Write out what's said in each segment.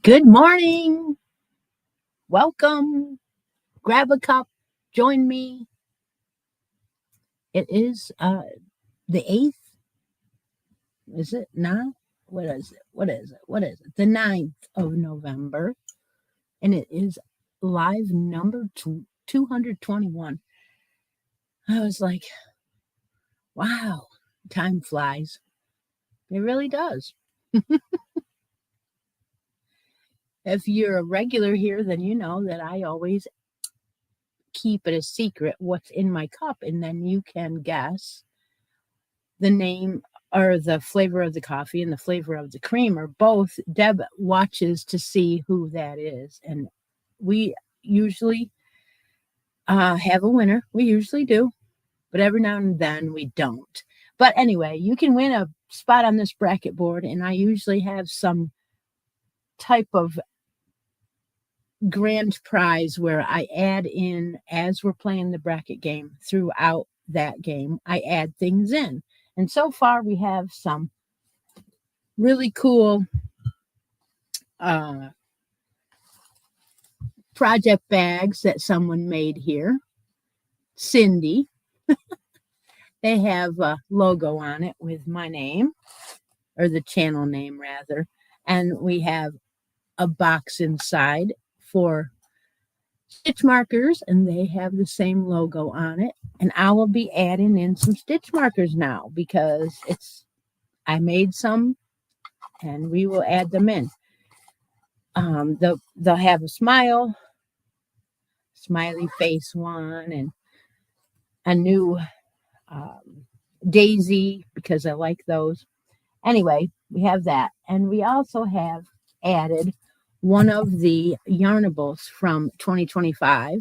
Good morning. Welcome. Grab a cup. Join me. It is the 8th. Is it not? What is it? What is it? What is it? The 9th of November. And it is live number 221. I was like, wow, time flies. It really does. If you're a regular here, then you know that I always keep it a secret what's in my cup, and then you can guess the name or the flavor of the coffee and the flavor of the cream, or both. Deb watches to see who that is, and we usually have a winner. We usually do, but every now and then we don't. But anyway, you can win a spot on this bracket board, and I usually have some type of grand prize where I add in, as we're playing the bracket game, throughout that game I add things in. And so far we have some really cool project bags that someone made here. Cindy. They have a logo on it with my name, or the channel name rather, and we have a box inside for stitch markers, and they have the same logo on it. And I will be adding in some stitch markers now because I made some, and we will add them in. They'll have a smiley face one, and a new daisy, because I like those. Anyway, we have that, and we also have added one of the yarnables from 2025,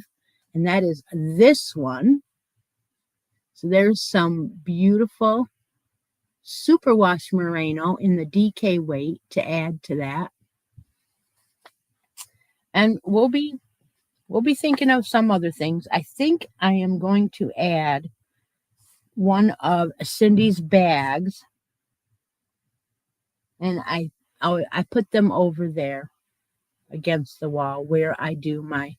and that is this one. So there's some beautiful superwash merino in the DK weight to add to that. And we'll be thinking of some other things. I think I am going to add one of Cindy's bags, and I put them over there against the wall where I do my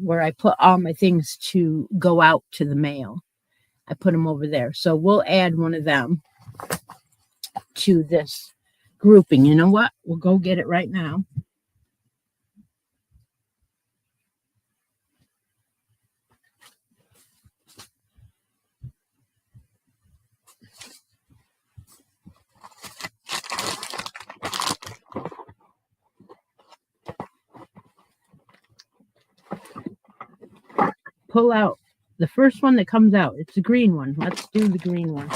where I put all my things to go out to the mail. I put them over there. So we'll add one of them to this grouping. You know what? We'll go get it right now. Pull out the first one that comes out. It's the green one. Let's do the green one.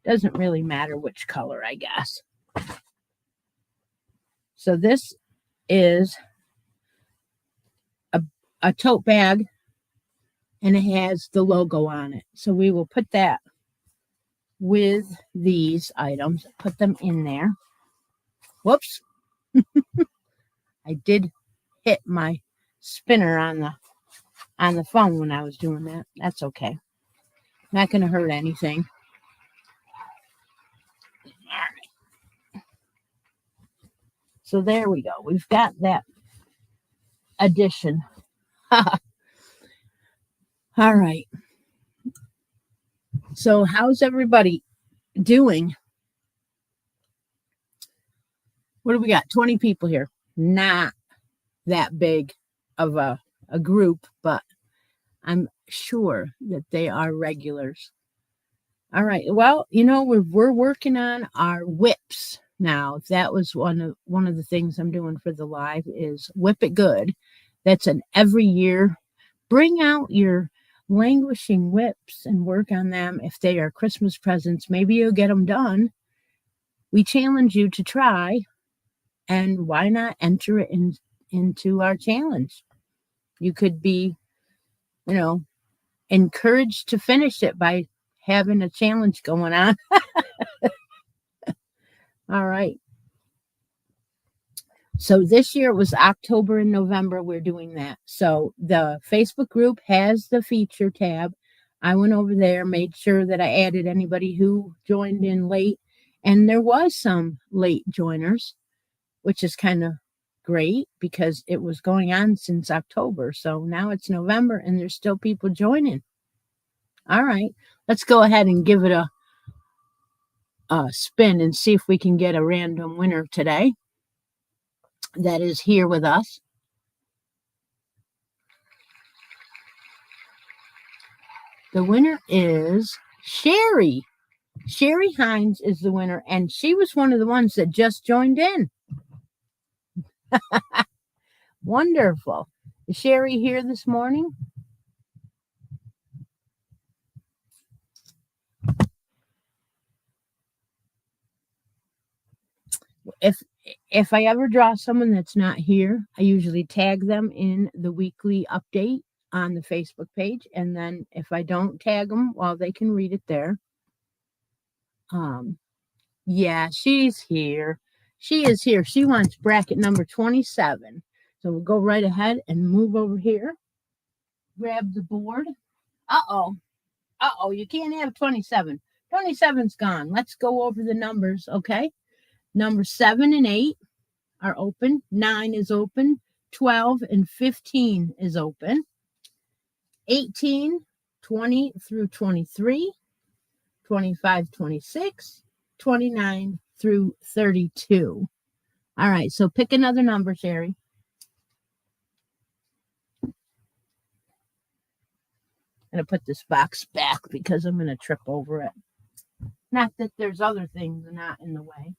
Doesn't really matter which color, I guess. So this is a tote bag, and it has the logo on it. So we will put that with these items. Put them in there. Whoops. I did hit my spinner on the phone when I was doing that. That's okay. Not going to hurt anything. All right. So there we go. We've got that addition. All right. So how's everybody doing? What do we got? 20 people here. Not that big of a group, but I'm sure that they are regulars. All right. Well, we're working on our whips now. That was one of the things I'm doing for the live is Whip It Good. That's an every year. Bring out your languishing whips and work on them. If they are Christmas presents, maybe you'll get them done. We challenge you to try, and why not enter it into our challenge? You could be, encouraged to finish it by having a challenge going on. All right. So this year it was October and November. We're doing that. So the Facebook group has the feature tab. I went over there, made sure that I added anybody who joined in late. And there was some late joiners. which is kind of great because it was going on since October. So now it's November and there's still people joining. All right, let's go ahead and give it a spin and see if we can get a random winner today that is here with us. The winner is Sherry. Sherry Hines is the winner, and she was one of the ones that just joined in. Wonderful. Is Sherry here this morning? If I ever draw someone that's not here, I usually tag them in the weekly update on the Facebook page, and then if I don't tag them, well, they can read it there. Yeah, she's here. She is here. She wants bracket number 27. So we'll go right ahead and move over here. Grab the board. Uh-oh. You can't have 27. 27's gone. Let's go over the numbers, okay? Number 7 and 8 are open. 9 is open. 12 and 15 is open. 18, 20 through 23, 25, 26, 29 through 32. All right, so pick another number, Sherry. I'm going to put this box back because I'm going to trip over it. Not that there's other things not in the way.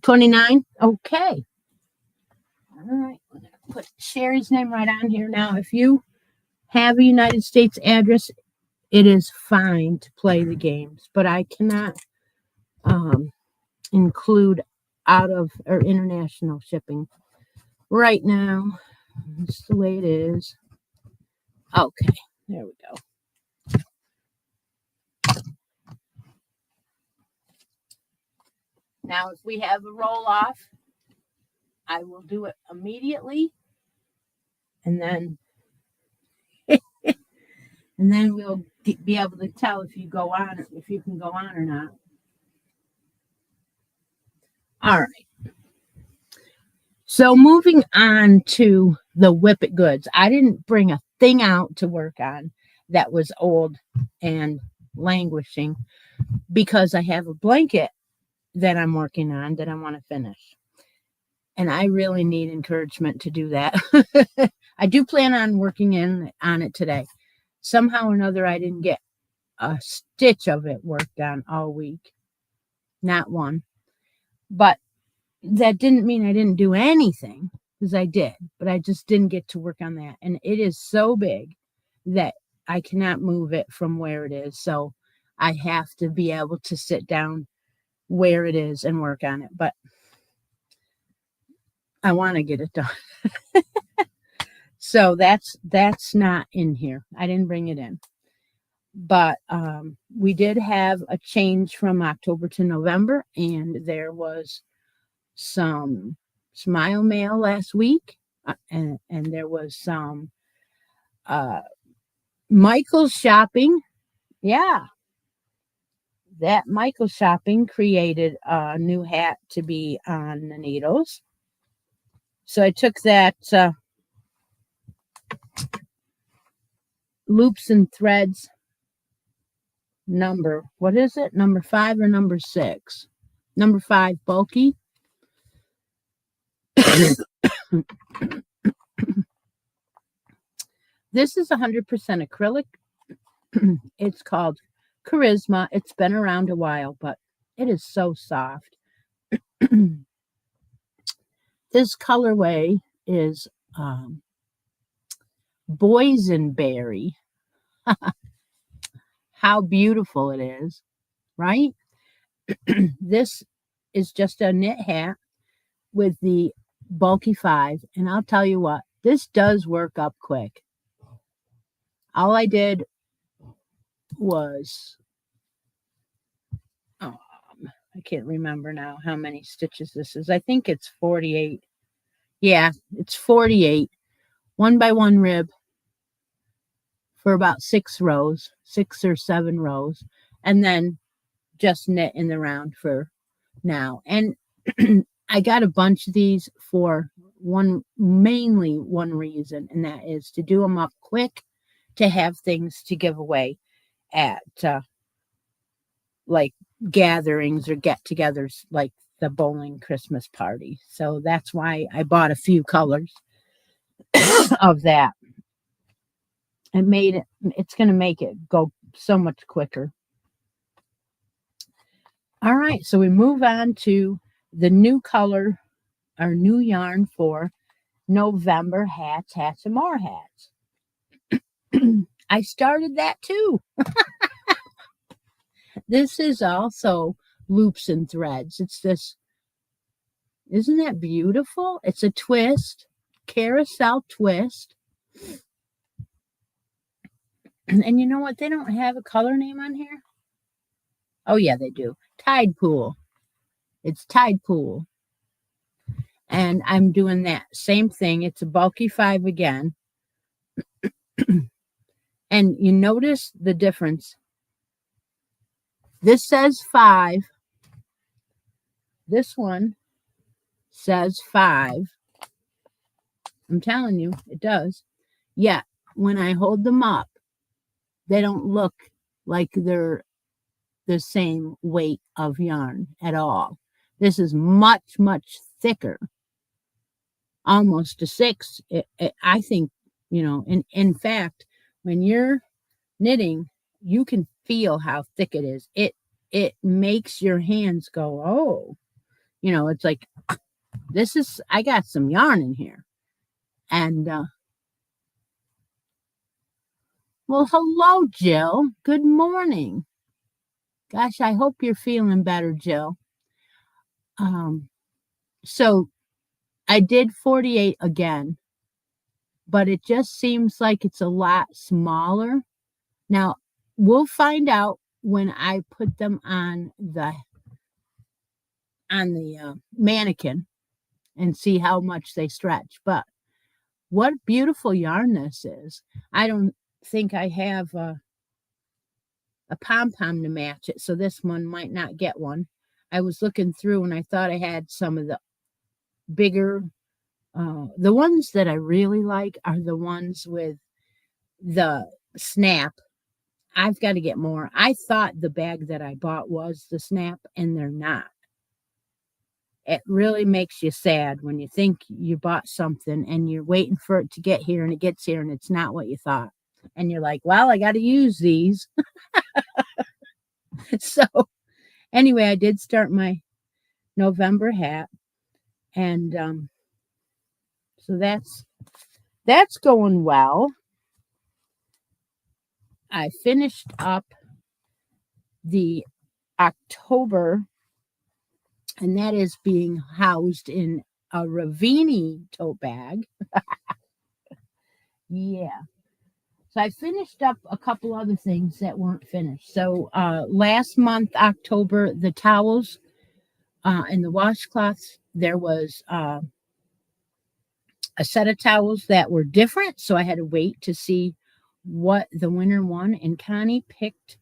$29. Okay. All right. I'm going to put Sherry's name right on here. Now, if you have a United States address, it is fine to play the games, but I cannot include out of or international shipping right now. That's the way it is. Okay. There we go. Now, if we have a roll off, I will do it immediately, and then we'll be able to tell if you go on, if you can go on or not. All right. So moving on to the Whippet goods, I didn't bring a thing out to work on that was old and languishing because I have a blanket that I'm working on that I want to finish. And I really need encouragement to do that. I do plan on working on it today. Somehow or another, I didn't get a stitch of it worked on all week. Not one. But that didn't mean I didn't do anything, because I did. But I just didn't get to work on that. And it is so big that I cannot move it from where it is. So I have to be able to sit down where it is and work on it. But I want to get it done. So that's not in here. I didn't bring it in. But we did have a change from October to November, and there was some smile mail last week, and there was some Michael's shopping. Yeah. That Michael shopping created a new hat to be on the needles. So I took that loops and threads number. What is it? Number 5 or number 6? Number 5, bulky. This is 100% acrylic. It's called Charisma. It's been around a while, but it is so soft. This colorway is boysenberry. How beautiful it is, right? This is just a knit hat with the bulky 5, and I'll tell you what, this does work up quick. All I did was I can't remember now how many stitches this is. I think it's 48. Yeah, it's 48. 1 by 1 rib, for about 6 rows, 6 or 7 rows, and then just knit in the round for now. And I got a bunch of these for mainly one reason, and that is to do them up quick, to have things to give away at like gatherings or get-togethers, like the bowling Christmas party. So that's why I bought a few colors of that. It's going to make it go so much quicker. All right, so we move on to the new color, our new yarn for November hats, and more hats. I started that too. This is also loops and threads. It's this, isn't that beautiful? It's a twist, carousel twist. And you know what? They don't have a color name on here. Oh, yeah, they do. Tide Pool. It's Tide Pool. And I'm doing that same thing. It's a bulky 5 again. And you notice the difference. This says 5. This one says 5. I'm telling you, it does. Yet, when I hold them up, they don't look like they're the same weight of yarn at all. This is much, much thicker. Almost a 6. I think, in fact, when you're knitting, you can feel how thick it is. It makes your hands go, oh, it's like, I got some yarn in here. And, well, hello, Jill. Good morning. Gosh, I hope you're feeling better, Jill. So I did 48 again, but it just seems like it's a lot smaller. Now, we'll find out when I put them on the mannequin and see how much they stretch. But what beautiful yarn this is. I don't think I have a pom-pom to match it, so this one might not get one. I was looking through and I thought I had some of the bigger, the ones that I really like are the ones with the snap. I've got to get more. I thought the bag that I bought was the snap, and they're not. It really makes you sad when you think you bought something and you're waiting for it to get here and it gets here and it's not what you thought. And you're like, well, I got to use these. So anyway, I did start my November hat. And so that's going well. I finished up the October, and that is being housed in a Ravini tote bag. Yeah. So I finished up a couple other things that weren't finished. So last month, October, the towels and the washcloths, there was a set of towels that were different. So I had to wait to see what the winner won. And Connie picked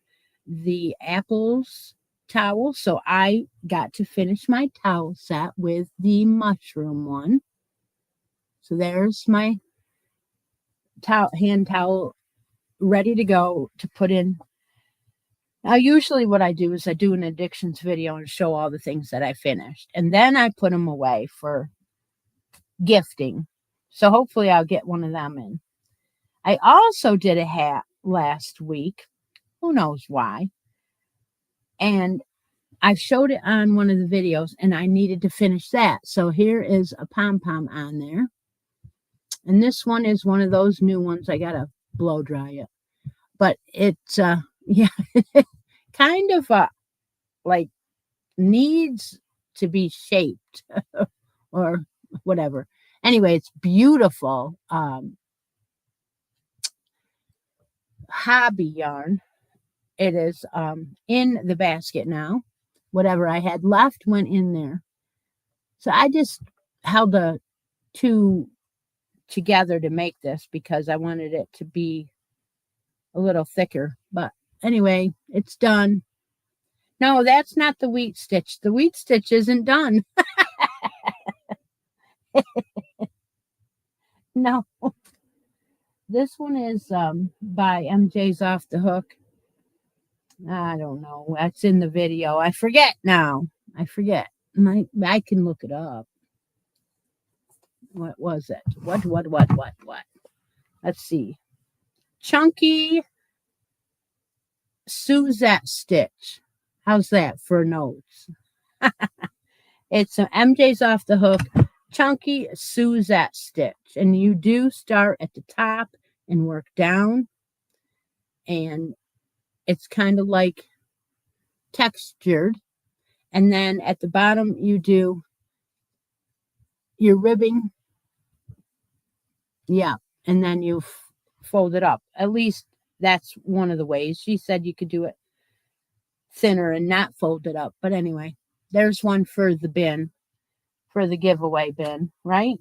the apples towel. So I got to finish my towel set with the mushroom one. So there's my hand towel ready to go to put in. Now, usually what I do is I do an addictions video and show all the things that I finished. And then I put them away for gifting. So hopefully I'll get one of them in. I also did a hat last week. Who knows why? And I showed it on one of the videos and I needed to finish that. So here is a pom-pom on there. And this one is one of those new ones. I got to blow dry it. But it's, yeah, kind of like needs to be shaped or whatever. Anyway, it's beautiful. Hobby yarn. It is in the basket now. Whatever I had left went in there. So I just held the two together to make this because I wanted it to be a little thicker. But anyway, it's done. No, that's not the wheat stitch. The wheat stitch isn't done. No. This one is by MJ's Off the Hook. I don't know. That's in the video. I forget now. I forget. I can look it up. What was it? What? Let's see. Chunky Suzette stitch. How's that for notes? It's a MJ's Off the Hook Chunky Suzette stitch. And you do start at the top and work down. And it's kind of like textured. And then at the bottom, you do your ribbing. Yeah. And then you fold it up. At least that's one of the ways. She said you could do it thinner and not fold it up. But anyway, there's one for the bin, for the giveaway bin, right?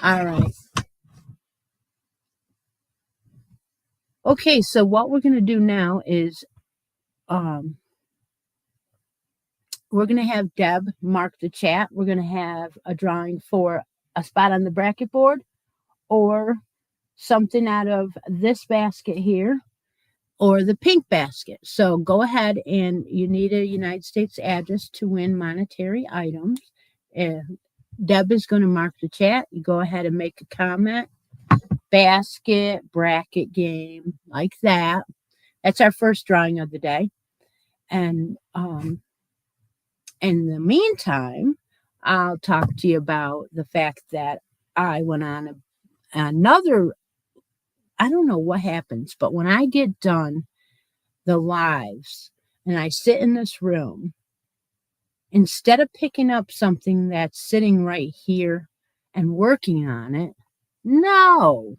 All right. Okay, so what we're going to do now is we're going to have Deb mark the chat. We're going to have a drawing for a spot on the bracket board or something out of this basket here or the pink basket. So go ahead, and you need a United States address to win monetary items. And Deb is going to mark the chat. You go ahead and make a comment. Basket, bracket game, like that. That's our first drawing of the day. And in the meantime, I'll talk to you about the fact that I went on another, I don't know what happens, but when I get done the lives and I sit in this room, instead of picking up something that's sitting right here and working on it, no,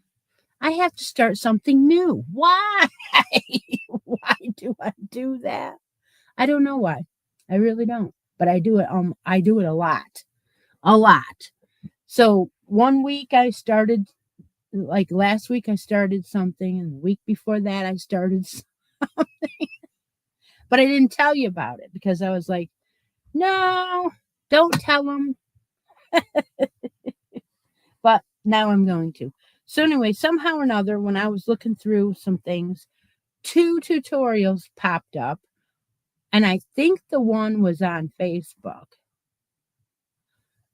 I have to start something new. Why? Why do I do that? I don't know why. I really don't. But I do it. I do it a lot. So one week I started, like last week I started something, and the week before that I started something. But I didn't tell you about it because I was like, no, don't tell them. But now I'm going to. So anyway, somehow or another, when I was looking through some things, 2 tutorials popped up. And I think the one was on Facebook.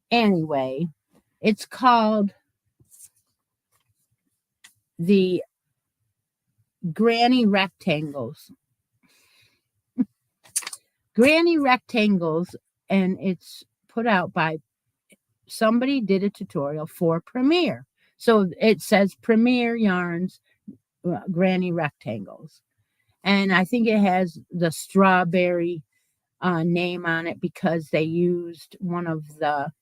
Anyway, it's called the Granny Rectangles. Granny Rectangles, and it's put out by somebody did a tutorial for Premier. So it says Premier Yarns Granny Rectangles. And I think it has the strawberry name on it because they used one of the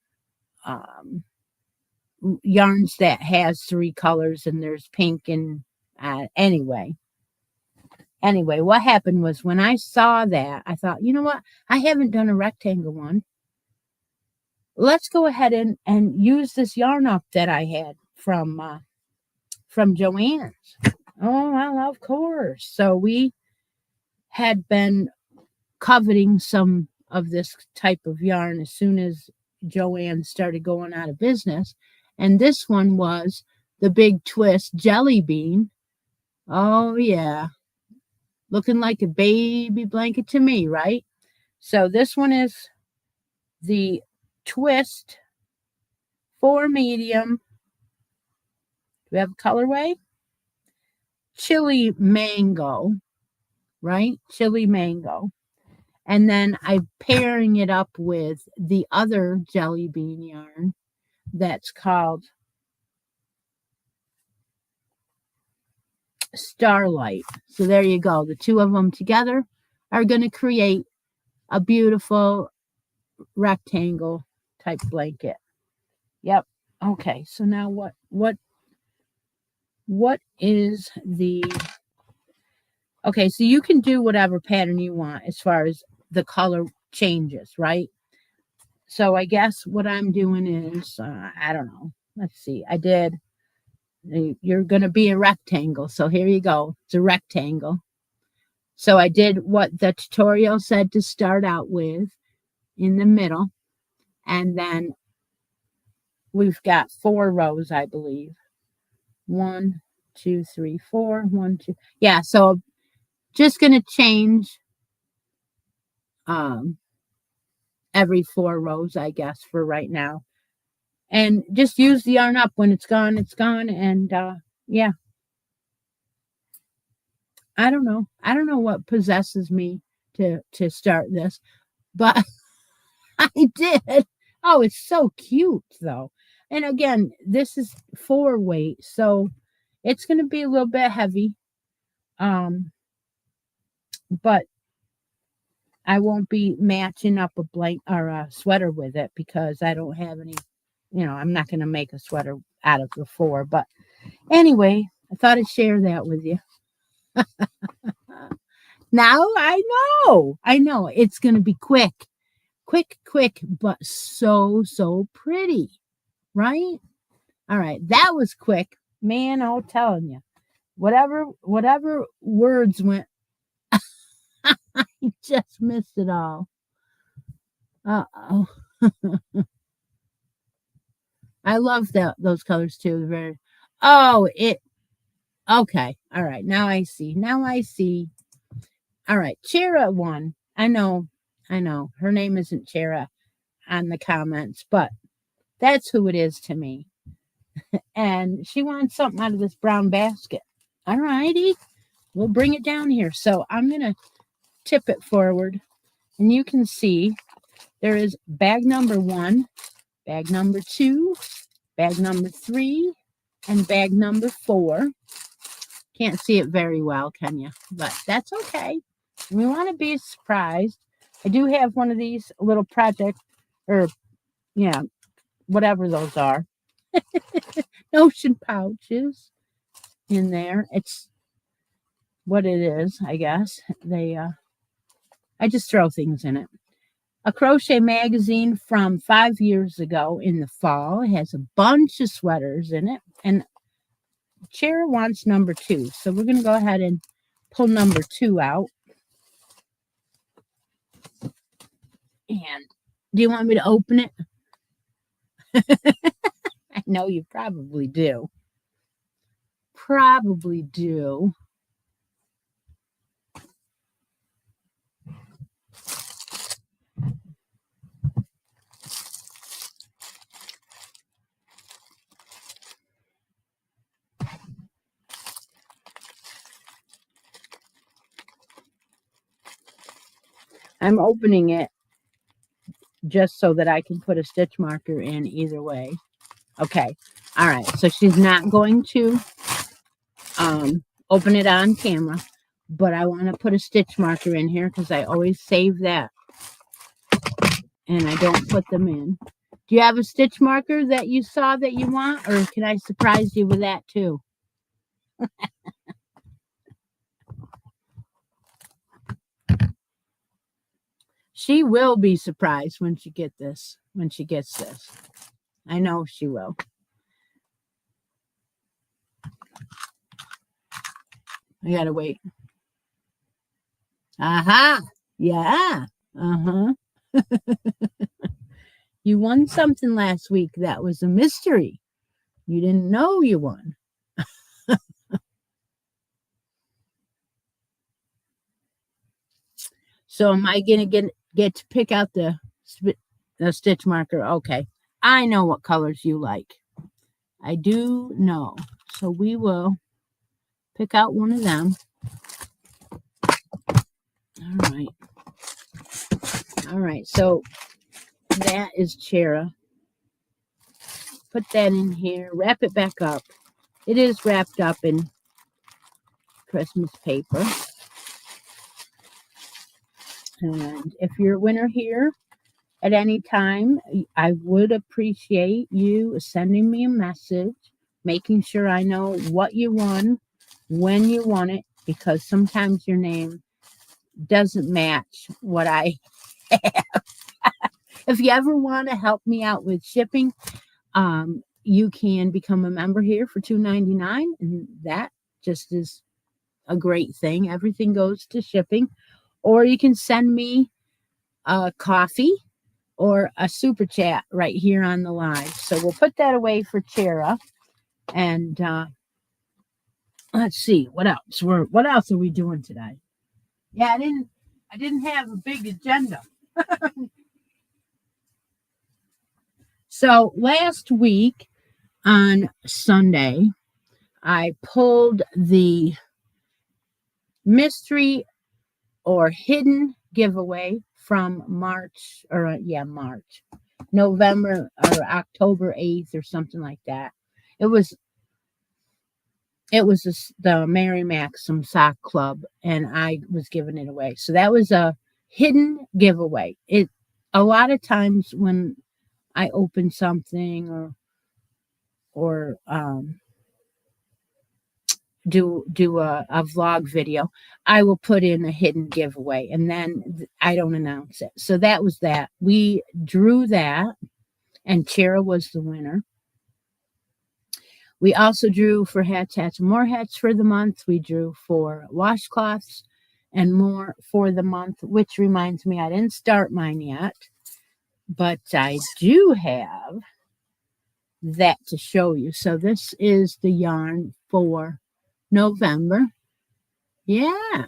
yarns that has 3 colors, and there's pink and anyway, what happened was when I saw that, I thought, you know what? I haven't done a rectangle one. Let's go ahead and use this yarn up that I had from Joann's. Oh, well, of course. So we had been coveting some of this type of yarn as soon as Joann started going out of business. And this one was the Big Twist Jelly Bean. Oh, yeah. Looking like a baby blanket to me, right? So this one is the Twist 4 medium. Do we have a colorway? Chili Mango, right? Chili Mango. And then I'm pairing it up with the other jelly bean yarn that's called Starlight. So there you go. The 2 of them together are going to create a beautiful rectangle type blanket. Yep. Okay. So now what is the... Okay, so you can do whatever pattern you want as far as the color changes, right? So I guess what I'm doing is, I don't know. Let's see. I did You're going to be a rectangle. So here you go. It's a rectangle. So I did what the tutorial said to start out with in the middle. And then we've got 4 rows, I believe. 1, 2, 3, 4. 1, 2. Yeah, so just going to change every 4 rows, I guess, for right now. And just use the yarn up. When it's gone, it's gone. And yeah, I don't know. I don't know what possesses me to start this, but I did. Oh, it's so cute, though. And again, this is 4 weight, so it's going to be a little bit heavy. But I won't be matching up a blanket or a sweater with it because I don't have any, I'm not going to make a sweater out of the 4. But anyway, I thought I'd share that with you. Now I know it's going to be quick, but so pretty, right? All right. That was quick, man. I'm telling you, whatever words went, I just missed it all. Uh-oh. I love those colors too. They're very, okay. All right. Now I see. All right. Chera won. I know. Her name isn't Chera on the comments, but that's who it is to me. And she wants something out of this brown basket. All righty. We'll bring it down here. So I'm going to tip it forward. And you can see there is bag number 1, bag number 2, bag number 3, and bag number 4. Can't see it very well, can you? But that's okay. We want to be surprised. I do have one of these little project, or yeah, whatever those are. Notion pouches in there. It's what it is, I guess. I just throw things in it. A crochet magazine from 5 years ago in the fall. It has a bunch of sweaters in it. And Chera wants number 2. So we're going to go ahead and pull number 2 out. And do you want me to open it? I know you probably do. I'm opening it just so that I can put a stitch marker in either way. Okay. All right. So she's not going to open it on camera, but I want to put a stitch marker in here because I always save that and I don't put them in. Do you have a stitch marker that you saw that you want, or can I surprise you with that too? She will be surprised when she gets this. I know she will. I gotta wait. Aha! Yeah. Uh-huh. You won something last week that was a mystery. You didn't know you won. So am I gonna get to pick out the stitch marker? Okay. I know what colors you like. I do know. So we will pick out one of them. All right. So that is Chera. Put that in here. Wrap it back up. It is wrapped up in Christmas paper. And if you're a winner here at any time, I would appreciate you sending me a message, making sure I know what you won, when you won it, because sometimes your name doesn't match what I have. If you ever want to help me out with shipping, you can become a member here for $2.99, and that just is a great thing. Everything goes to shipping. Or you can send me a coffee or a super chat right here on the live. So we'll put that away for Chera. And let's see what else. What else are we doing today? Yeah, I didn't have a big agenda. So last week on Sunday, I pulled the mystery or hidden giveaway from March, November or October 8th or something like that. It was the Mary Maxim Sock Club, and I was giving it away. So that was a hidden giveaway. A lot of times when I open something or do a vlog video, I will put in a hidden giveaway, and then I don't announce it. So that was that. We drew that, and Chera was the winner. We also drew for hats, more hats for the month. We drew for washcloths and more for the month, which reminds me, I didn't start mine yet, but I do have that to show you. So this is the yarn for November. Yeah.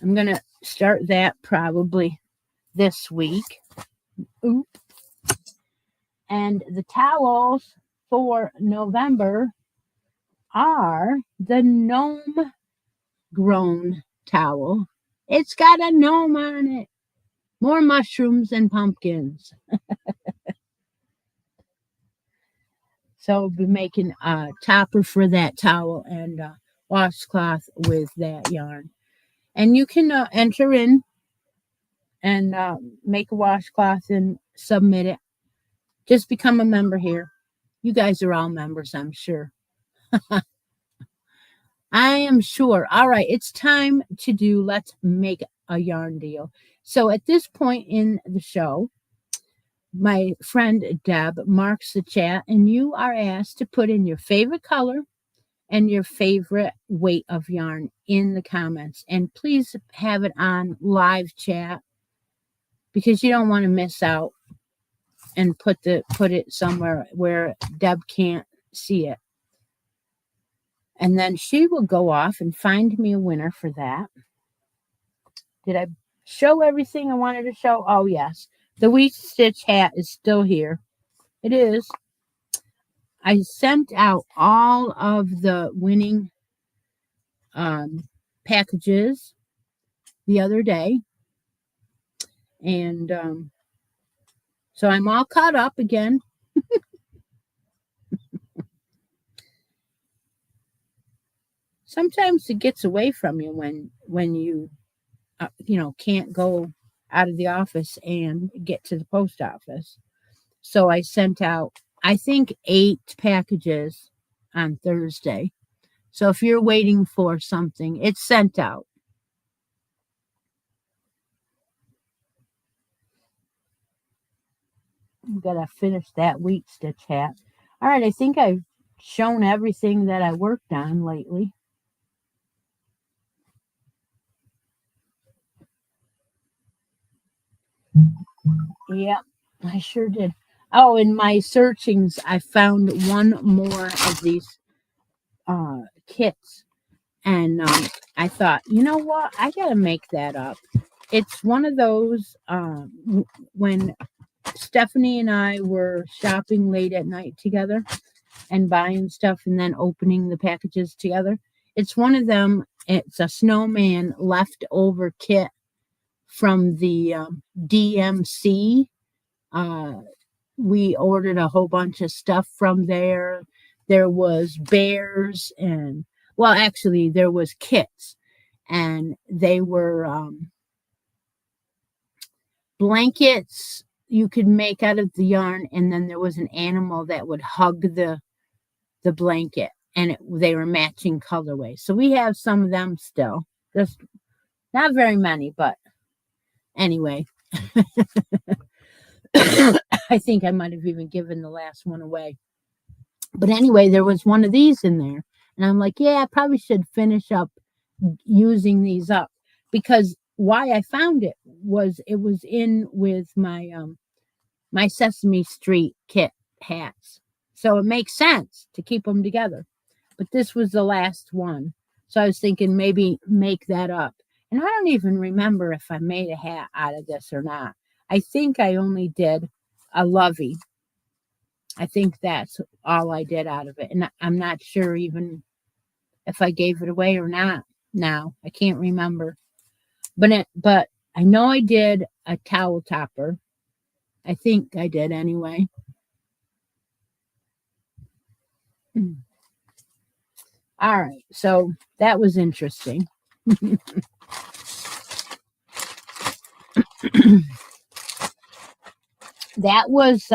I'm going to start that probably this week. Ooh. And the towels for November are the gnome grown towel. It's got a gnome on it. More mushrooms and pumpkins. So I'll be making a topper for that towel and a washcloth with that yarn. And you can enter in and make a washcloth and submit it. Just become a member here. You guys are all members, I'm sure. I am sure. All right, it's time to do Let's Make a Yarn Deal. So at this point in the show, my friend Deb marks the chat, and you are asked to put in your favorite color and your favorite weight of yarn in the comments. And please have it on live chat, because you don't want to miss out and put it somewhere where Deb can't see it. And then she will go off and find me a winner for that. Did I show everything I wanted to show? Oh, yes. The wheat stitch hat is still here. It is. I sent out all of the winning packages the other day. And so I'm all caught up again. Sometimes it gets away from you when you can't go out of the office and get to the post office. So I sent out, I think, 8 packages on Thursday. So if you're waiting for something, it's sent out. I'm going to finish that wheat stitch hat. All right, I think I've shown everything that I worked on lately. Yep, I sure did. Oh, in my searchings, I found one more of these kits. And I thought, you know what? I got to make that up. It's one of those when Stephanie and I were shopping late at night together and buying stuff and then opening the packages together. It's one of them. It's a snowman leftover kit from the DMC. We ordered a whole bunch of stuff from there. There was bears and, well, actually, there was kits, and they were blankets you could make out of the yarn, and then there was an animal that would hug the blanket, and they were matching colorways. So we have some of them still. Just not very many, but anyway. I think I might have even given the last one away. But anyway, there was one of these in there. And I'm like, yeah, I probably should finish up using these up, because why I found it was in with my Sesame Street kit hats. So it makes sense to keep them together. But this was the last one. So I was thinking maybe make that up. And I don't even remember if I made a hat out of this or not. I think I only did a lovey. I think that's all I did out of it. And I'm not sure even if I gave it away or not now. I can't remember. But I know I did a towel topper. I think I did anyway. All right. So that was interesting. That was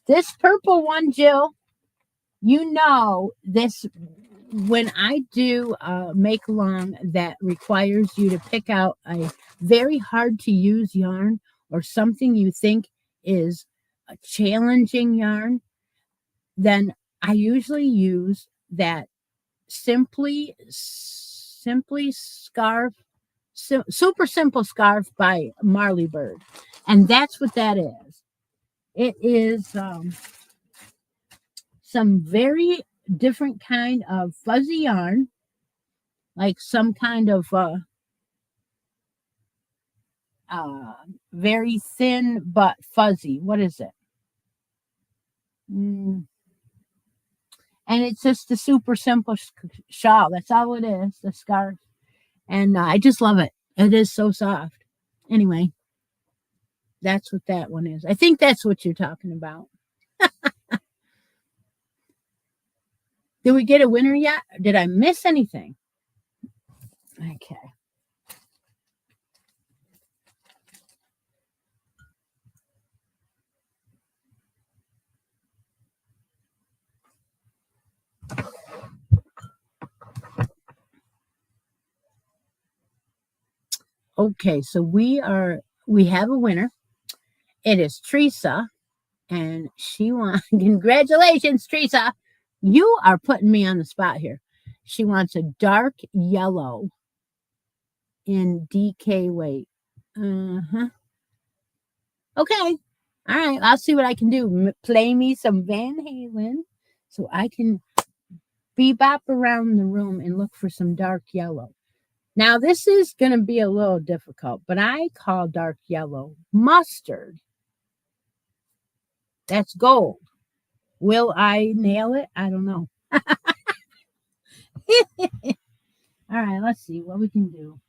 this purple one, Jill. You know this, when I do make along that requires you to pick out a very hard to use yarn or something you think is a challenging yarn, then I usually use that simply scarf, super simple scarf by Marley Bird, and that's what that is. It is some very different kind of fuzzy yarn, like some kind of very thin but fuzzy. What is it? Mm. And it's just a super simple shawl. That's all it is, the scarf. And I just love it. It is so soft. Anyway, that's what that one is. I think that's what you're talking about. Did we get a winner yet? Did I miss anything? Okay. Okay, so we have a winner. It is Teresa, and she wants congratulations, Teresa. You are putting me on the spot here. She wants a dark yellow in DK weight. Uh-huh. Okay. All right. I'll see what I can do. Play me some Van Halen so I can bebop around the room and look for some dark yellow. Now, this is going to be a little difficult, but I call dark yellow mustard. That's gold. Will I nail it? I don't know. All right, let's see what we can do.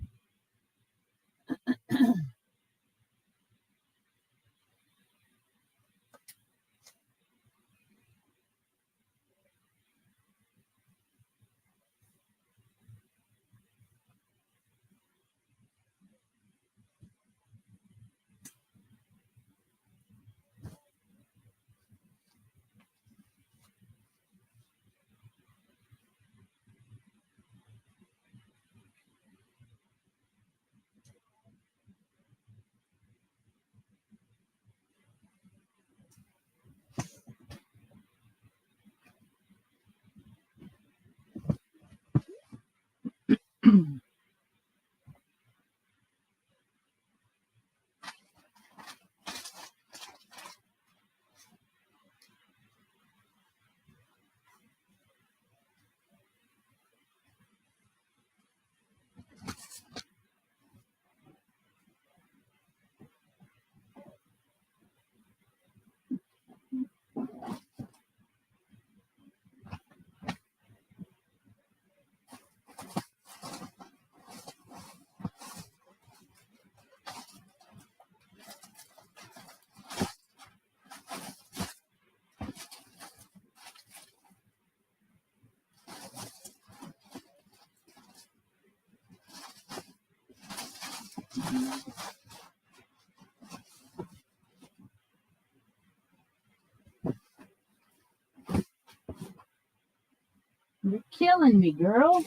You're killing me, girl.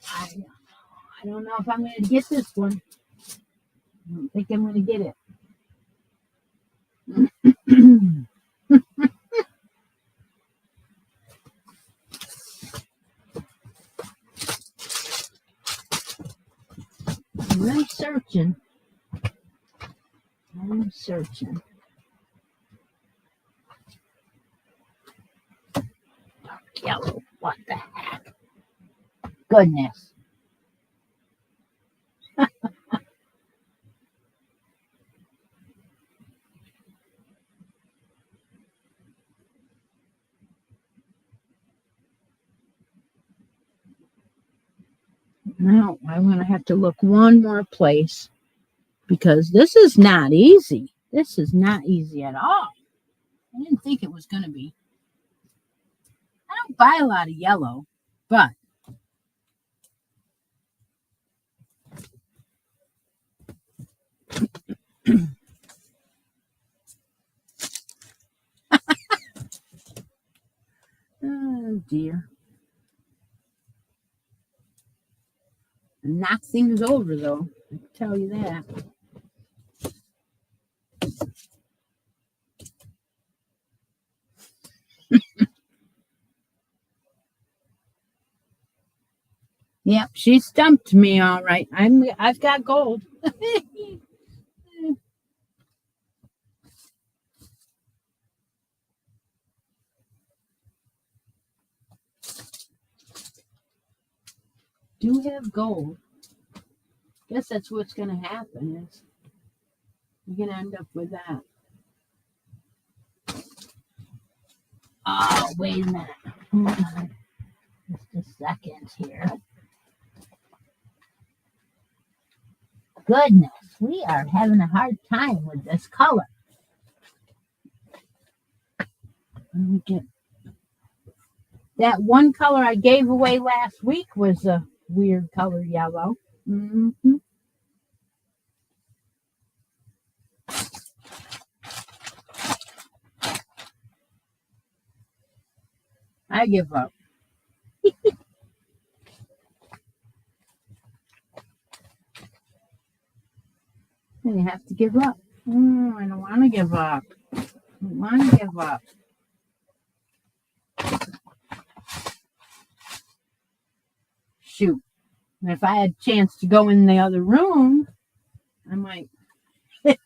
I, I don't know if I'm going to get this one. I don't think I'm going to get it. I'm searching. Dark yellow. What the heck? Goodness. Now I'm going to have to look one more place because this is not easy. This is not easy at all. I didn't think it was going to be. I don't buy a lot of yellow, but oh dear. Knock things over though. I can tell you that. Yep, she stumped me all right. I've got gold. Do have gold. Guess that's what's gonna happen is you're gonna end up with that. Oh, wait a minute. Hold on. Just a second here. Goodness, we are having a hard time with this color. Let me get that one color I gave away last week was a weird color yellow. Mm-hmm. I give up. You have to give up. I don't want to give up. I don't want to give up. Shoot. If I had a chance to go in the other room, I might. I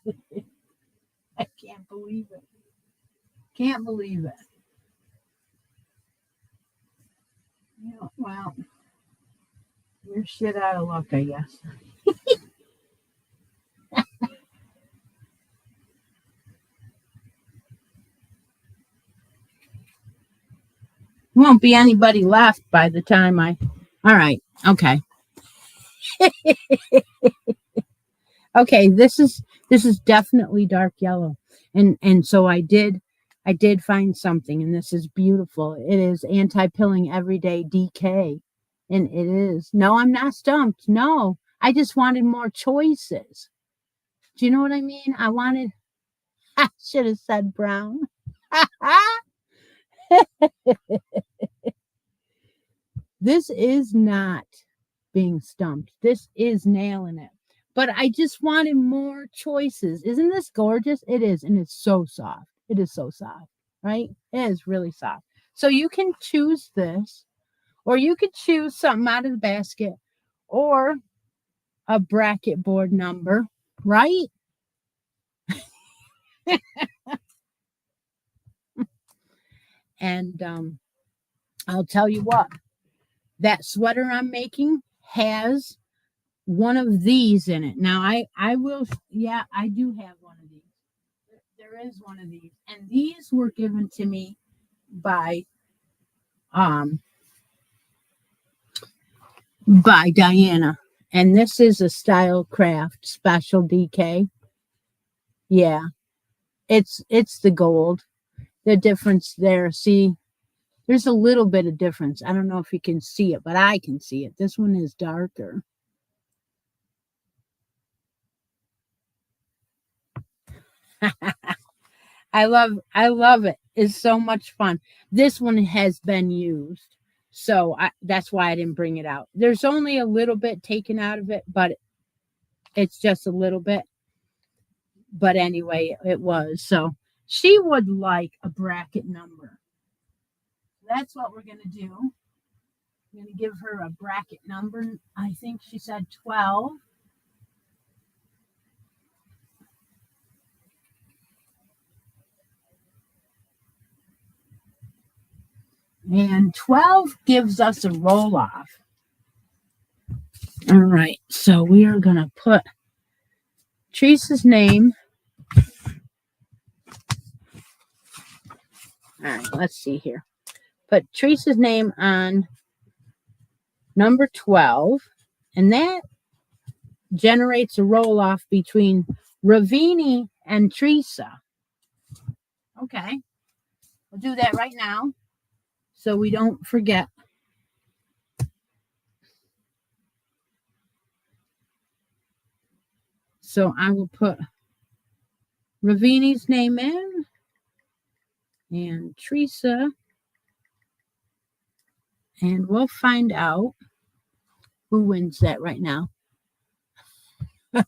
can't believe it. Can't believe it. Yeah, well, you're shit out of luck, I guess. Won't be anybody left by the time I. All right. Okay. Okay. This is definitely dark yellow, and so I did find something, and this is beautiful. It is anti-pilling everyday DK, and it is. No, I'm not stumped. No, I just wanted more choices. Do you know what I mean? I wanted. I should have said brown. This is not being stumped. This is nailing it. But I just wanted more choices. Isn't this gorgeous? It is. And it's so soft. It is so soft, right? It is really soft. So you can choose this, or you could choose something out of the basket, or a bracket board number, right? And I'll tell you what, that sweater I'm making has one of these in it. Now I will, yeah, I do have one of these. There is one of these, and these were given to me by Diana. And this is a Style Craft Special DK. Yeah, it's the gold. The difference there, see, there's a little bit of difference. I don't know if you can see it, but I can see it. This one is darker. I love it. It's so much fun. This one has been used. So that's why I didn't bring it out. There's only a little bit taken out of it, but it's just a little bit. But anyway, it was. So she would like a bracket number. That's what we're going to do. I'm going to give her a bracket number. I think she said 12. And 12 gives us a roll off. All right, so we are going to put Teresa's name. All right, let's see here. Put Teresa's name on number 12, and that generates a roll off between Ravini and Teresa. Okay, we'll do that right now so we don't forget. So I will put Ravini's name in and Teresa, and we'll find out who wins that right now. All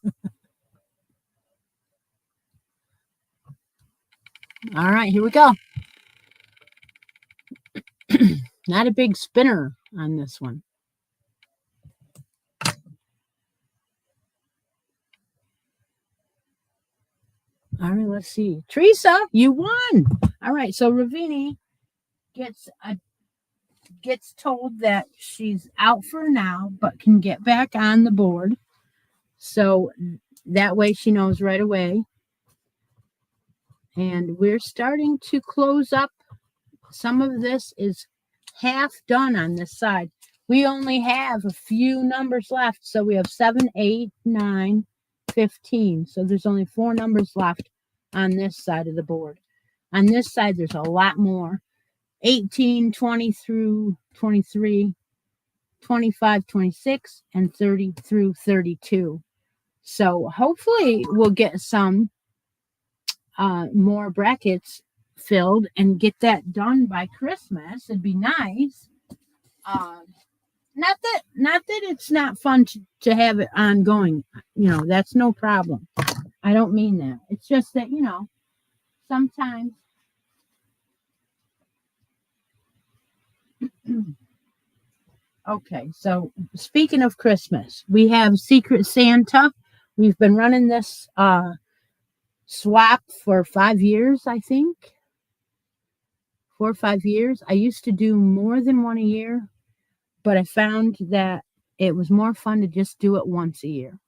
right, here we go. Not a big spinner on this one. All right, let's see. Teresa, you won. All right, so Ravini gets told that she's out for now, but can get back on the board. So that way she knows right away. And we're starting to close up. Some of this is half done on this side. We only have a few numbers left. So we have 7, 8, 9, 15. So there's only 4 numbers left on this side of the board. On this side, there's a lot more. 18, 20 through 23, 25, 26, and 30 through 32. So hopefully we'll get some more brackets filled and get that done by Christmas. It'd be nice. Not that it's not fun to have it ongoing. That's no problem. I don't mean that. It's just that, sometimes. Okay, so speaking of Christmas, we have Secret Santa. We've been running this swap for 5 years, I think. 4 or 5 years. I used to do more than one a year, but I found that it was more fun to just do it once a year.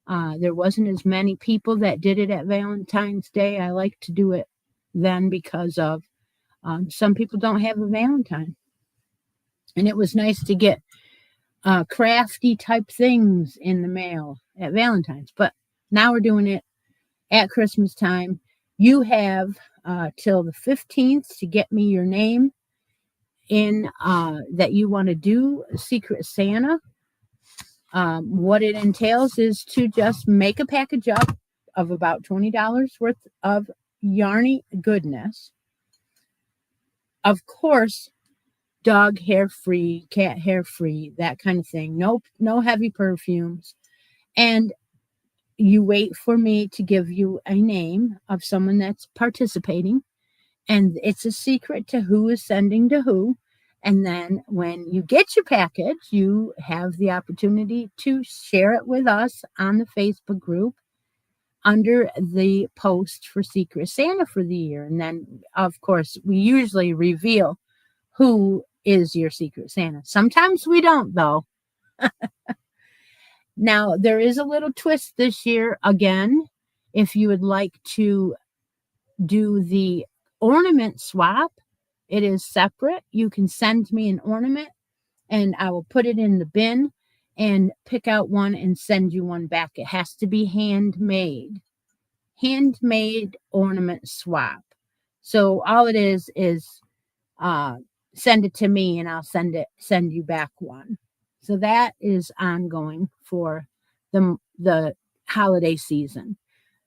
There wasn't as many people that did it at Valentine's Day. I like to do it then because of some people don't have a Valentine. And it was nice to get crafty type things in the mail at Valentine's. But now we're doing it at Christmas time. You have till the 15th to get me your name in that you want to do Secret Santa. What it entails is to just make a package up of about $20 worth of yarny goodness. Of course, dog hair free, cat hair free, that kind of thing. No heavy perfumes. And you wait for me to give you a name of someone that's participating. And it's a secret to who is sending to who. And then when you get your package, you have the opportunity to share it with us on the Facebook group under the post for Secret Santa for the year. And then, of course, we usually reveal who is your Secret Santa. Sometimes we don't, though. Now, there is a little twist this year. Again, if you would like to do the ornament swap, it is separate. You can send me an ornament and I will put it in the bin and pick out one and send you one back. It has to be handmade ornament swap. So all it is send it to me and I'll send you back one. So that is ongoing for the holiday season.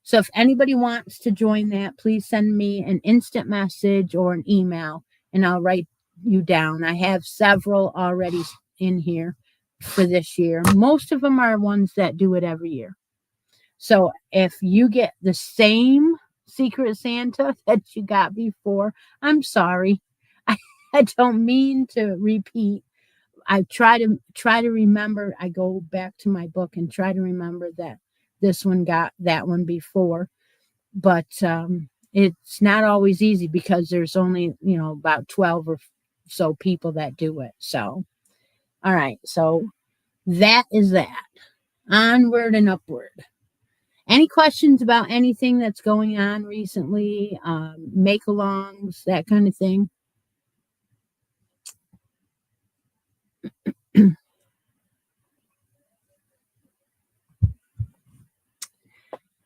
So if anybody wants to join that, please send me an instant message or an email and I'll write you down. I have several already in here for this year. Most of them are ones that do it every year. So if you get the same Secret Santa that you got before, I'm sorry. I don't mean to repeat. I try to remember. I go back to my book and try to remember that this one got that one before. But it's not always easy because there's only, about 12 also people that do it. So, all right. So that is that. Onward and upward. Any questions about anything that's going on recently? Make alongs, that kind of thing.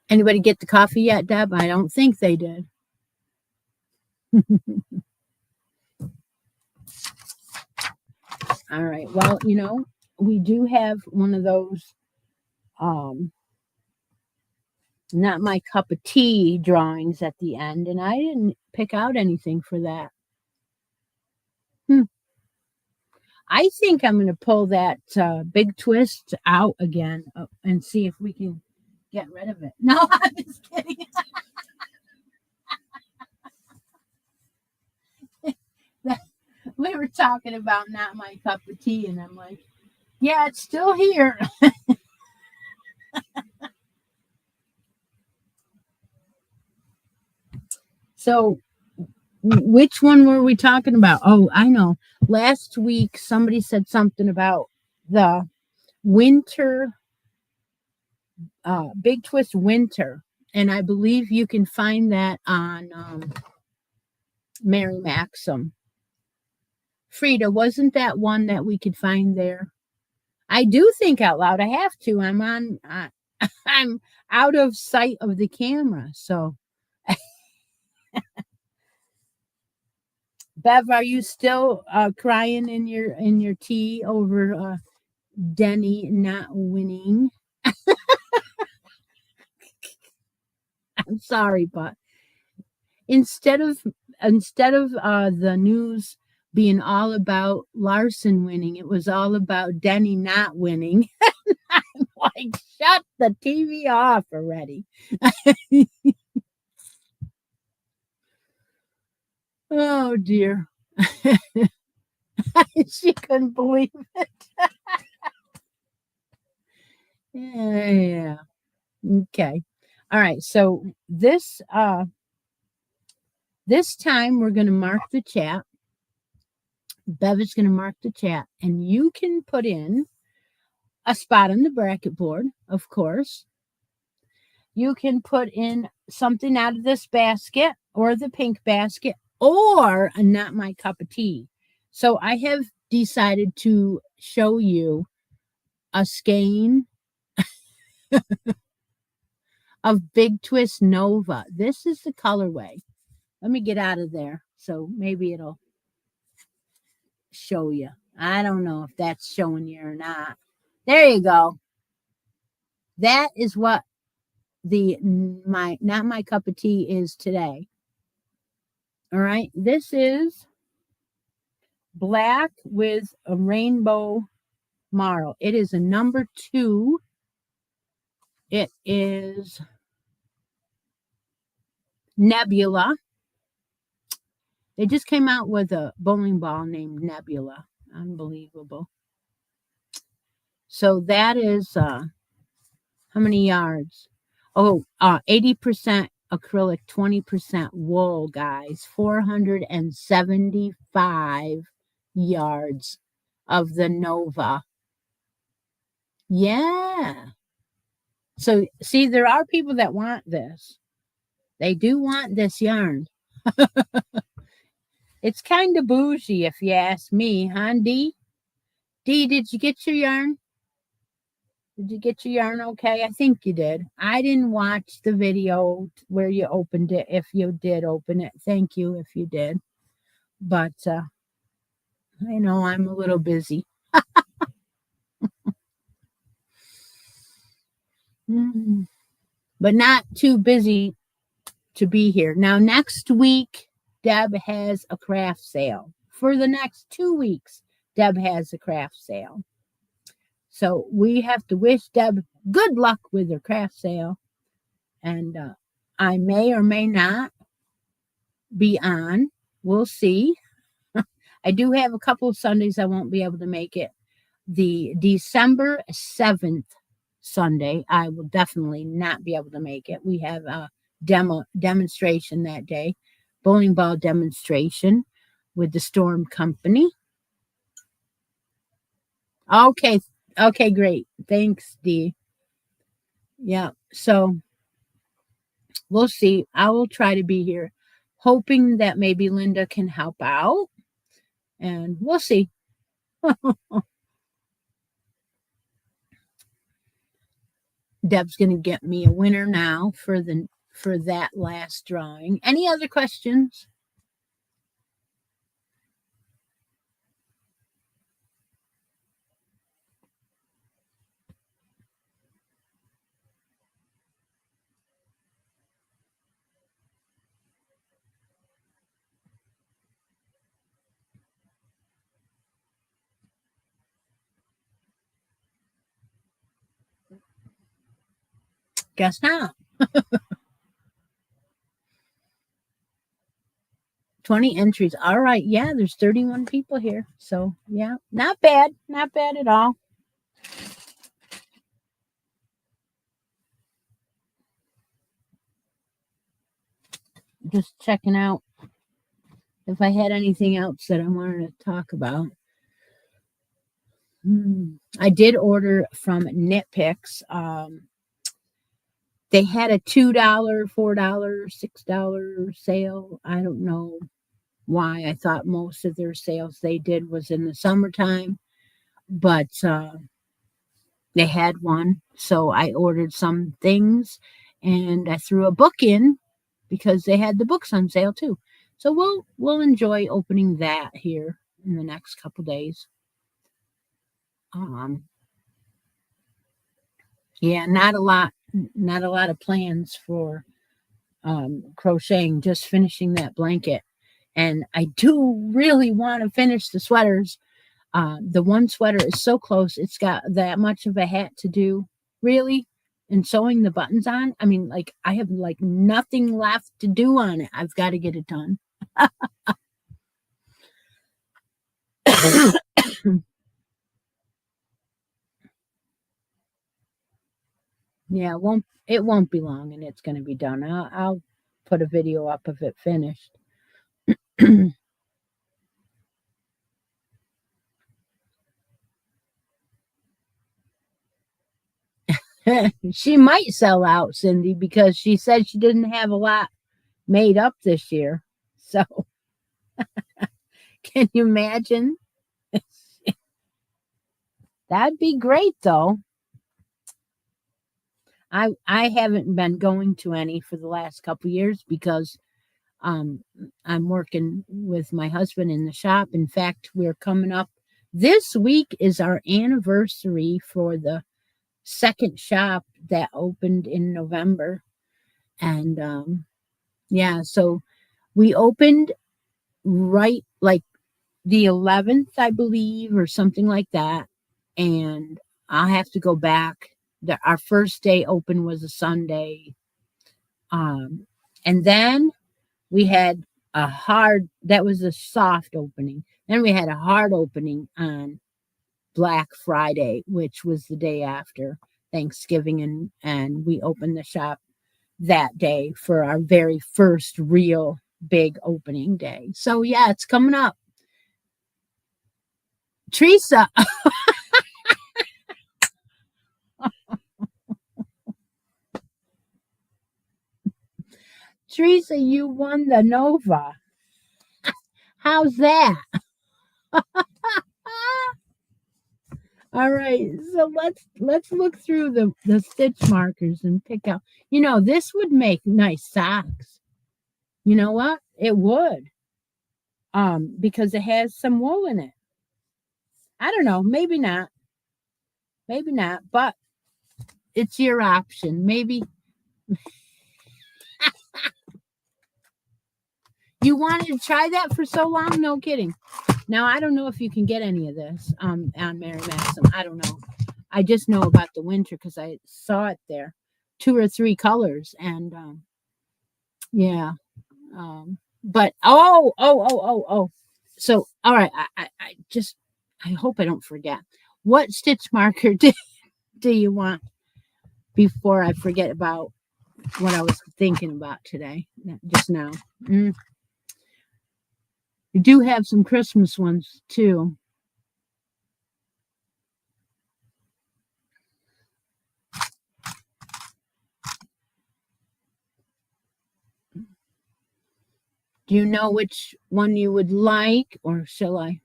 Anybody get the coffee yet, Deb? I don't think they did. All right. Well, we do have one of those not my cup of tea drawings at the end, and I didn't pick out anything for that. I think I'm going to pull that big twist out again and see if we can get rid of it. No, I'm just kidding. We were talking about not my cup of tea, and I'm like, yeah, it's still here. So, which one were we talking about? Oh, I know. Last week, somebody said something about the winter, Big Twist winter. And I believe you can find that on Mary Maxim. Frida, wasn't that one that we could find there? I do think out loud. I have to. I'm out of sight of the camera. So, Bev, are you still crying in your tea over Denny not winning? I'm sorry, but instead of the news being all about Larson winning, it was all about Denny not winning. I'm like, shut the TV off already. Oh dear. She couldn't believe it. Yeah. Okay. All right. So this time we're going to mark the chat. Bev is going to mark the chat, and you can put in a spot on the bracket board, of course. You can put in something out of this basket or the pink basket or a not my cup of tea. So I have decided to show you a skein of Big Twist Nova. This is the colorway. Let me get out of there so maybe it'll show you. I don't know if that's showing you or not. There you go. That is what not my cup of tea is today. All right. This is black with a rainbow marl. It is a number 2. It is Nebula. They just came out with a bowling ball named Nebula. Unbelievable. So that is how many yards? Oh, 80% acrylic, 20% wool, guys. 475 yards of the Nova. Yeah. So, see, there are people that want this. They do want this yarn. It's kind of bougie, if you ask me, huh, Dee? Dee, did you get your yarn? Did you get your yarn okay? I think you did. I didn't watch the video where you opened it. If you did open it, thank you if you did. But I know I'm a little busy. But not too busy to be here. Now, next week, Deb has a craft sale. For the next 2 weeks, Deb has a craft sale. So we have to wish Deb good luck with her craft sale. And I may or may not be on. We'll see. I do have a couple of Sundays I won't be able to make it. The December 7th Sunday, I will definitely not be able to make it. We have a demonstration that day, bowling ball demonstration. with the storm company. Okay. Okay, great. Thanks, Dee. Yeah. So we'll see. I will try to be here, hoping that maybe Linda can help out. And we'll see. Deb's gonna get me a winner now for that last drawing. Any other questions? Guess not. 20 entries. All right. Yeah, there's 31 people here. So, yeah, not bad. Not bad at all. Just checking out if I had anything else that I wanted to talk about. I did order from Nitpicks. They had a $2, $4, $6 sale. I don't know why. I thought most of their sales they did was in the summertime, but they had one. So I ordered some things and I threw a book in because they had the books on sale too. So we'll enjoy opening that here in the next couple days. Yeah, not a lot of plans for crocheting, just finishing that blanket. And I do really want to finish the sweaters. The one sweater is so close. It's got that much of a hat to do, really. And sewing the buttons on. I mean, like, I have like nothing left to do on it. I've got to get it done. Yeah, it won't be long and it's going to be done. I'll put a video up of it finished. She might sell out, Cindy, because she said she didn't have a lot made up this year. So, can you imagine? That'd be great, though. I haven't been going to any for the last couple years because I'm working with my husband in the shop. In fact, we're coming up. This week is our anniversary for the second shop that opened in November. And yeah, so we opened right like the 11th, I believe, or something like that. And I'll have to go back. Our first day open was a Sunday. And then we had that was a soft opening. Then we had a hard opening on Black Friday, which was the day after Thanksgiving. And we opened the shop that day for our very first real big opening day. So yeah, it's coming up. Teresa. Teresa, you won the Nova. How's that? All right, so let's look through the stitch markers and pick out. This would make nice socks. You know what? It would. Because it has some wool in it. I don't know, maybe not. Maybe not, but it's your option. Maybe you wanted to try that for so long? No kidding. Now, I don't know if you can get any of this on Mary Maxim. I don't know. I just know about the winter because I saw it there. 2 or 3 colors. And yeah. But, oh. So, all right. I hope I don't forget. What stitch marker do you want before I forget about what I was thinking about today, just now? We do have some Christmas ones too. Do you know which one you would like, or shall I?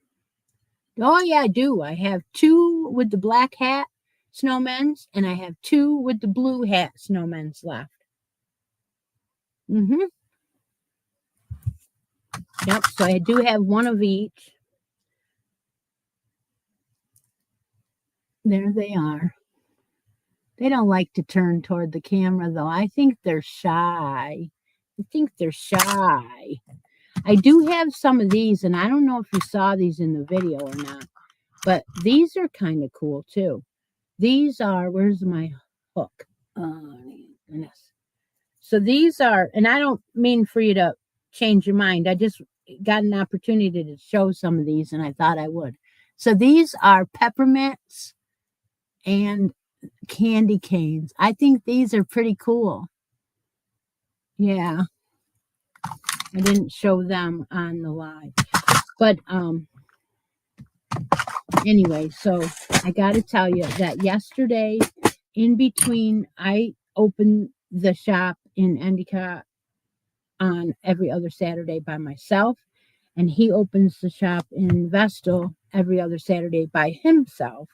Oh, yeah, I do. I have 2 with the black hat snowmen's, and I have 2 with the blue hat snowmen's left. Mm-hmm. Yep, so I do have 1 of each. There they are. They don't like to turn toward the camera, though. I think they're shy. I do have some of these, and I don't know if you saw these in the video or not, but these are kind of cool, too. These are, where's my hook? Oh, goodness. So these are, and I don't mean for you to change your mind. I just got an opportunity to show some of these, and I thought I would. So these are peppermints and candy canes. I think these are pretty cool. Yeah. I didn't show them on the live. But anyway, so I got to tell you that yesterday, in between, I opened the shop in Endicott on every other Saturday by myself, and he opens the shop in Vestal every other Saturday by himself.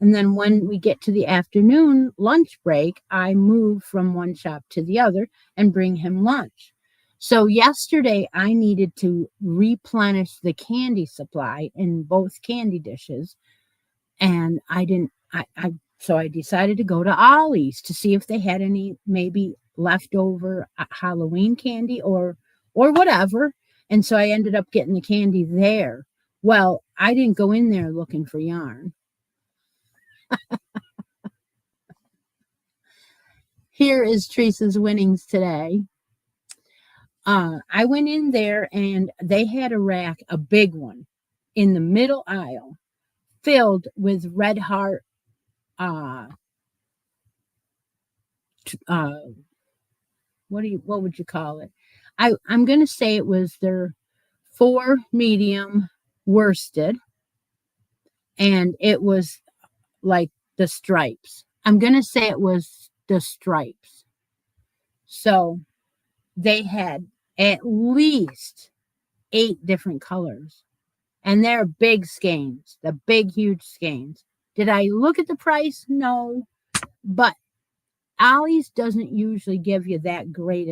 And then when we get to the afternoon lunch break, I move from one shop to the other and bring him lunch. So yesterday I needed to replenish the candy supply in both candy dishes. And so I decided to go to Ollie's to see if they had any maybe leftover Halloween candy or whatever. And so I ended up getting the candy there. Well, I didn't go in there looking for yarn. Here is Teresa's winnings today. I went in there and they had a rack, a big one, in the middle aisle, filled with Red Heart. What would you call it? I'm going to say it was their 4 medium worsted, and it was like the stripes. I'm going to say it was the stripes. So they had at least 8 different colors, and they're big skeins, the big, huge skeins. Did I look at the price? No, but Ollie's doesn't usually give you that great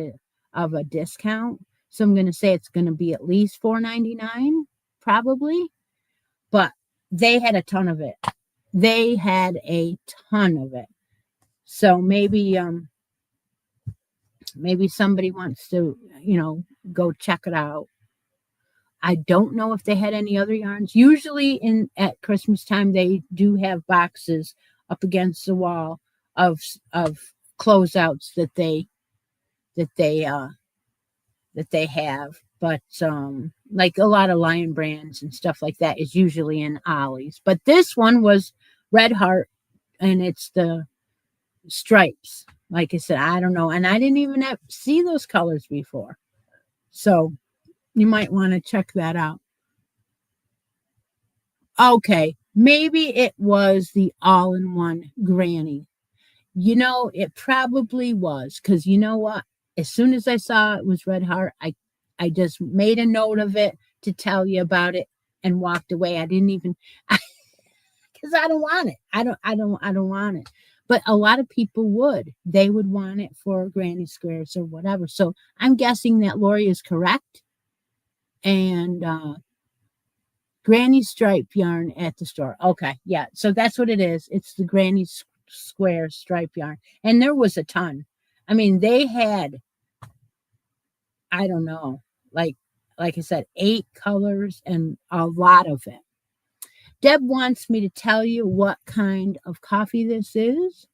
of a discount. So I'm going to say it's going to be at least $4.99, probably. But they had a ton of it. They had a ton of it. So maybe somebody wants to, go check it out. I don't know if they had any other yarns. Usually at Christmas time, they do have boxes up against the wall of closeouts that they have. But like a lot of Lion brands and stuff like that is usually in Ollie's. But this one was Red Heart, and it's the stripes. Like I said, I don't know. And I didn't even see those colors before. So you might want to check that out. Okay, maybe it was the all-in-one granny. It probably was, because you know what? As soon as I saw it was Red Heart, I just made a note of it to tell you about it and walked away. I didn't even, because I don't want it. I don't want it. But a lot of people would. They would want it for granny squares or whatever. So I'm guessing that Lori is correct. And granny stripe yarn at the store. Okay, yeah. So that's what it is. It's the granny square stripe yarn. And there was a ton. I mean, they had, I don't know, like I said, 8 colors and a lot of it. Deb wants me to tell you what kind of coffee this is.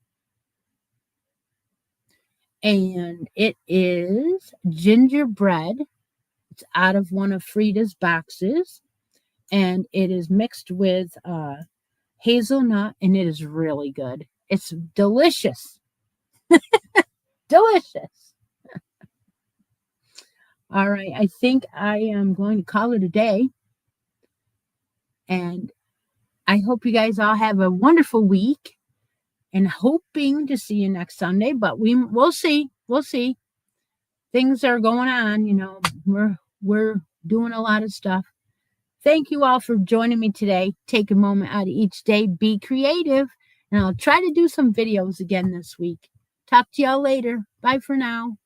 And it is gingerbread. It's out of one of Frida's boxes. And it is mixed with hazelnut, and it is really good. It's delicious. Delicious. All right. I think I am going to call it a day. And I hope you guys all have a wonderful week and hoping to see you next Sunday, but we'll see. We'll see. Things are going on, we're doing a lot of stuff. Thank you all for joining me today. Take a moment out of each day, be creative, and I'll try to do some videos again this week. Talk to y'all later. Bye for now.